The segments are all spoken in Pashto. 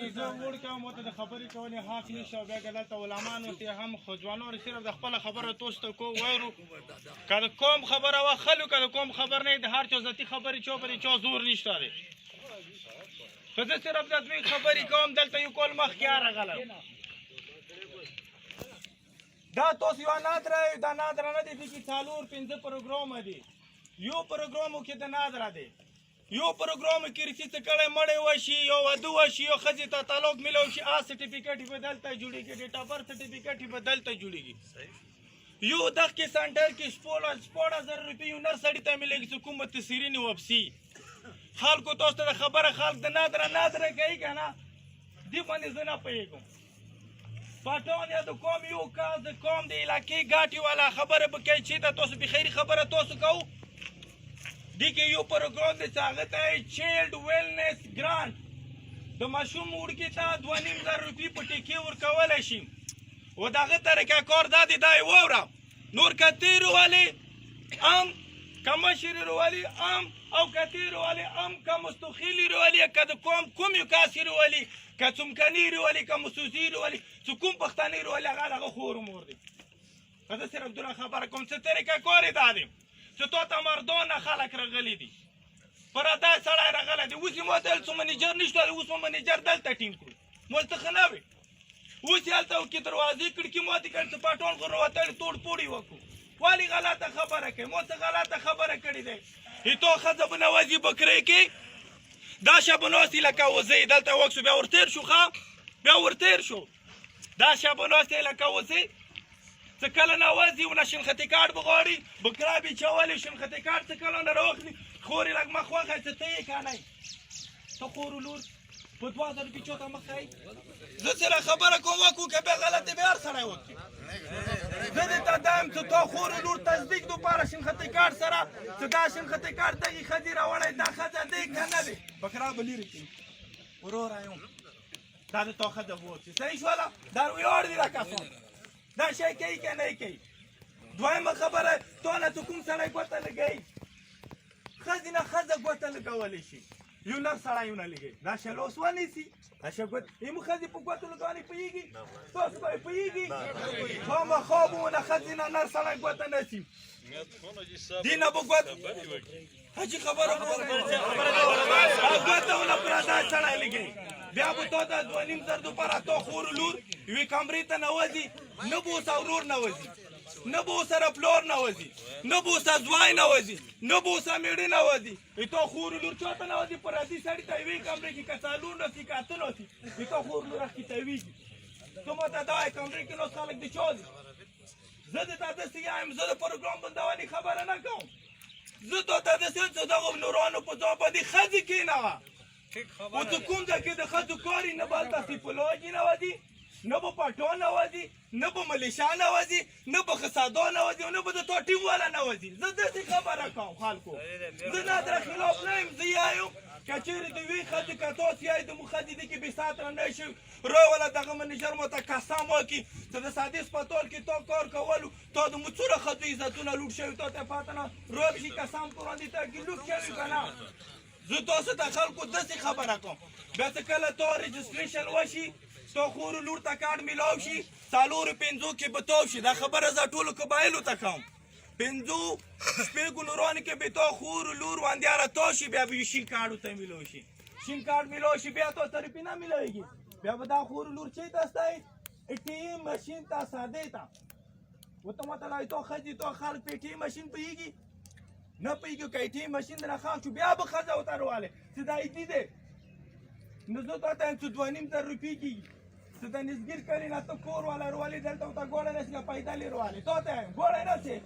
زه وړ کوم ورته د خبرې کولې حق نشته او بیا که دلته علمان ورته هم خو ځوانان صرف د خپله خبره تاسو ته وایو که د کوم خبره وه ښه که د کوم خبر نه د هر چا ذاتي خبرې چا پرې چا زور نشته دی خو زه صرف د دوی خبرې کوم دلته یو کال مخکې راغلم دا تاسو یوه نادره دا نادره نه دی دې کې څلور پنځه پروګرامه دي یو پروګرامو کې د نادره دی یو پروګرام کې رسي څه کړی مړی وشي یو واده وشي یو ښځې ته تعلق میلاو شي سرټیفیکټ یې به دلته جوړېږي ډیټ اف برث سرټیفیکټ یې به دلته جوړېږي یو دغه سنټر کې شپږ 1000 روپۍ یو نر سړي ته میلېږي چې کومه تسیرینې وپسي خلکو تاسو ته د خبره خلک د نادره کوي که نه دې باندې زه نه پوهېږم پټون یا د کوم یو کس د کوم د علاقې ګاټې والا خبره به کوي چې ته تاسو بخیري خبره تاسو کوو دې کې یو پروګرام دی چې هغه ته چیلډ ویلنس ګرانټ د ماشوم وړکي ته 2500 روپۍ په ټیکې ورکولی شي و د هغه طریقه کار دا دی دا یې واوره نور که تیرو والې ام که مشرې روالي ام او که تیرو والې ام که مستخیلي روالي که د کوم یو کاسې روالي که څمکني روالي که مسوسي روالي چې کوم پښتاني روالي هغه هغه خور مور دی که زه صرف دومره خبره کوم څه طریقه کار یې دا دی چې تا ته مردانه خلک راغلي دي پردی سړی راغلی دی اوس یې ما ته ویل چې منیجر نشته دی اوس به منیجر دلته ټینګ کړو مول څه ښه نه وي اوس یې هلته وکړي دروازې کړکۍ ماتې کړې چې پټون غر وتړي توړ پوړې وکړو ولې غلطه خبره کوي ما څه غلطه خبره کړې دی تو ښځه به نوازي بکرۍ کې دا شبناستې لکه وزې دلته وکسو بیا ورتېر شو ښه بیا ورتېر شو دا شبناستې لکه وزې څه کله نوازي ونه شنختې کارت بغواړي بکرا بیچولی شنختې کارت څه کله نه راواخلي خور یې لږ مخ وښی څه ته یې که نه ته خور لور په 2000 روپۍ چا ته مخ ښایي زه سره خبره کوم وکړو که بیا غلطې بیا هر سړی وکړي زه دې ته دا یم چې تا خور لور تصدیق دپاره شنختې کارت سره چې دا شنختې کارت دغې ښځې راوړی دا ښځه دی که نه دی بکرا به لرې کړي وروره یم دا د تا ښځه بوځي صحیح شوله دا ویاړ دي دا کسان دا شی کوي که نه کوي دویمه خبره تا نه چې کوم سړی ګوته لګوي ښځې نه ښځه ګوته لګولی شي یو نر سړی ونه لګوي دا شی لاس ونیسي دا شی ایمو ښځې په ګوتو لګونې پوهېږي تاسو به یې پوهېږي خامخا به ونه ښځې نه نر سړی ګوته نیسي دې نه به حاجي خبره ګوته ونه پردی سړی لګوي بیا به تا ته 2500 دپاره تا خور لور یوې کمرې ته نوځي نه به ورسره ورور نوځي نه به ورسره پلار نوځي نه به ورسره زوی نوځي نه به ورسره مېړه نوځي تا خور لور چا ته نوځي پردي سړي ته یوې کمرې کې که څلور نوځي که اته نوځي تا خور لور اخکې تاویږي ته ماته دا وایې کمرې کې نوځ خلک د چا دي زه د تا داسې یم زه د پروګرام بندونې خبره نه کوم زه تا ته داسې یم چې دغو نورانو په ځواب باندې ښځې کېنوه او چې کوم ځای کې د ښځو کار یي نه به هلته سیفولوژي نوځي نه به پټون نوځي نه به ملیشا نوځي نه به خسادا نوځي او نه به د تا ټیم والا نوځي زه داسې خبره کوم خلکو زه نادره خلاف نه یم زه یا یم که چېرې د یوې ښځې که تاسو یایې د مو ښځې دې کې بې ساتره نه شي راوله دغه منیجر مو ته قسم وکړي چې د سادې هسپتال کې تا کار کولو تا د مو څومره ښځو عزتونه لوټ شوي تا ته پته نه روب شي قسم په وړاندې تا کې لوټ شوي که نه زه تاسو ته خلکو داسې خبره کوم بیا چې کله تا رجسټریشن وشي تا خور لور ته کارډ میلاو شي څلورو پنځو کې به تاو شي دا خبره زه ټولو قبایلو ته کوم پنځو شپږو نورانو کې به تا خور لور واندیاره تا شي بیا به یې شین کارډ ورته میلاو شي شین کارډ میلاو شي بیا تا ته روپۍ نه میلاویږي بیا به دا خور لور چی ته ستایي ATM مشین ته سادې ته ورته ماته لایي تا ښځې تا خلک په ATM مشین پوهېږي نه پوهېږي که ATM مشین درنه خام شو بیا به ښځه ورته روالې چې دا ایدي دی نو زه تا ته یم چې 2500 روپۍ کېږي چې د نسګیر کلي نه ته کور والا روالې دلته ورته ګوړی نه شي که پیدلې روالې تا ته یم ګوړی نه شي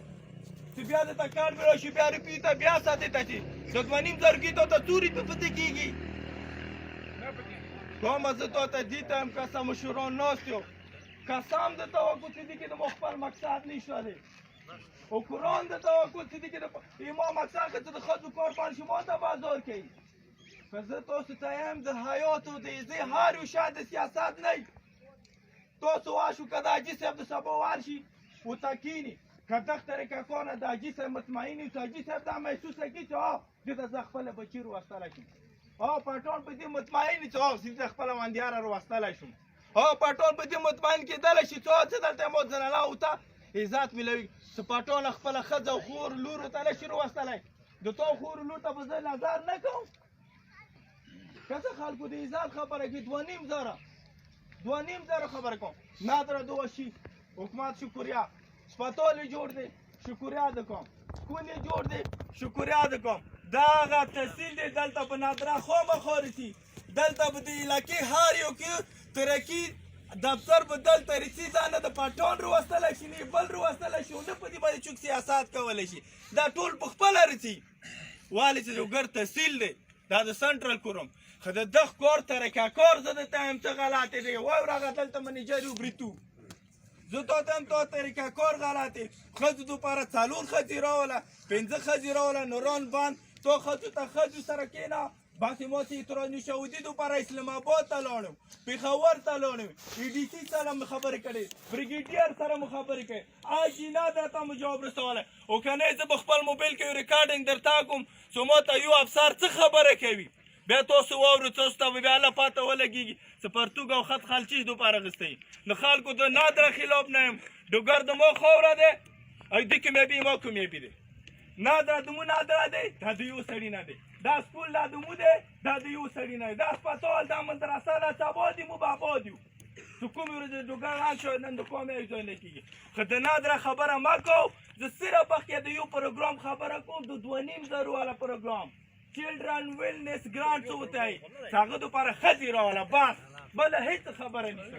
چې بیا درته کارډ میلاو شي بیا روپۍ ته بیا ساتې ته شي د 2500 روپۍ تا ته څو روپۍ پسې کېږي کومه زه تا ته دې ته یم که مشران ناست یو قسم درته وکړو چې دې کې د مو خپل مقصد نشته دی او قرآن درته وکړو چې دې کې د ما مقصد که چې د ښځو کار باندې شما ته بازار کوي که زه تاسو ته یم د حیات او د عزې هر یو شی د سیاست نه تاسو واشو که د حاجي صاحب د سبا ورشي ورته کښېني که دغه طریقه کار نه د حاجي صاحب مطمئن وي چې حاجي صاحب دا محسوسه کړي چې دې ته زه خپله بچي روستلی شم او پټول په دې مطمئن چې او سیده خپل واندیار راوستلای شم او پټول په دې مطمئن کېدل شي چې دلته مو زنانه او ته عزت ملوي چې پټول خپل ښځه او خور لور ته نشي راوستلای د تو خور لور ته به زه نظر نه کوم که څه خلکو د عزت خبره کې 2.5 زره خبره کوم نادره دوشي حکومت شکریا سپټول جوړ دی شکریا د کوم کول جوړ دی شکریا د کوم داغه تحصیل دی دلته په نادره خامخا رسي دلته به د علاقې هر یو کې ترقي دفتر به دلته رسي دا نه د پټون راوستلی شي نه بل راوستلی شي نه په دې باندې چوک سیاست کولی شي دا ټول په خپله رسي والې چې لوګر تحصیل دی دا د سنټرل کوروم خو د دغ کور طریقه کار زه درته یم څه غلطې دی واوره دلته منیجر وبریتو زه تا ته هم تا طریقه کار غلطې ښځو دپاره 4 ښځې راوله 5 ښځې راوله نوران بند تو ښځو ته ښځو سره کېنه باسې ما چې اعتراض شهودي دپاره اسلام آباد ته لاړم پېښور ته لاړم EDC سره مې خبرې کړې بریګیډیر سره مې خبرې کړې جینا درته مو جواب رسولی او که نه زه په خپل موبایل کې ریکارډینګ درته کوم چې ما ته یو افسر څه خبره کوي بیا تاسو واورو تاسو ته به بیا الله پاته ولګېږي چې پرتوګ او خط خلچي دپاره اخیستی د خلکو د نادره خلاف نه یم ډوګر د ما خاوره دی او دې کې مې بي ما کوم یې بي دی نادره د مو نادره دی دا د یو سړي نه دی دا سکول دا د مو دی دا د یو سړي نه دی دا سپتال دا مدرسه دا چې آباد یو مو به آباد یو چې کومې ورځې ډوګر حل شوی نن د کومې یو ځای نه کېږي خو د نادره خبره مه کوو زه صرف پکې د یو پروګرام خبره کوم د 2.5 زرو والا پروګرام چلډرن ویلنس ګرانټ څه ورته وایي چې هغه دپاره ښځې راوله بس بله هېڅ خبره نشته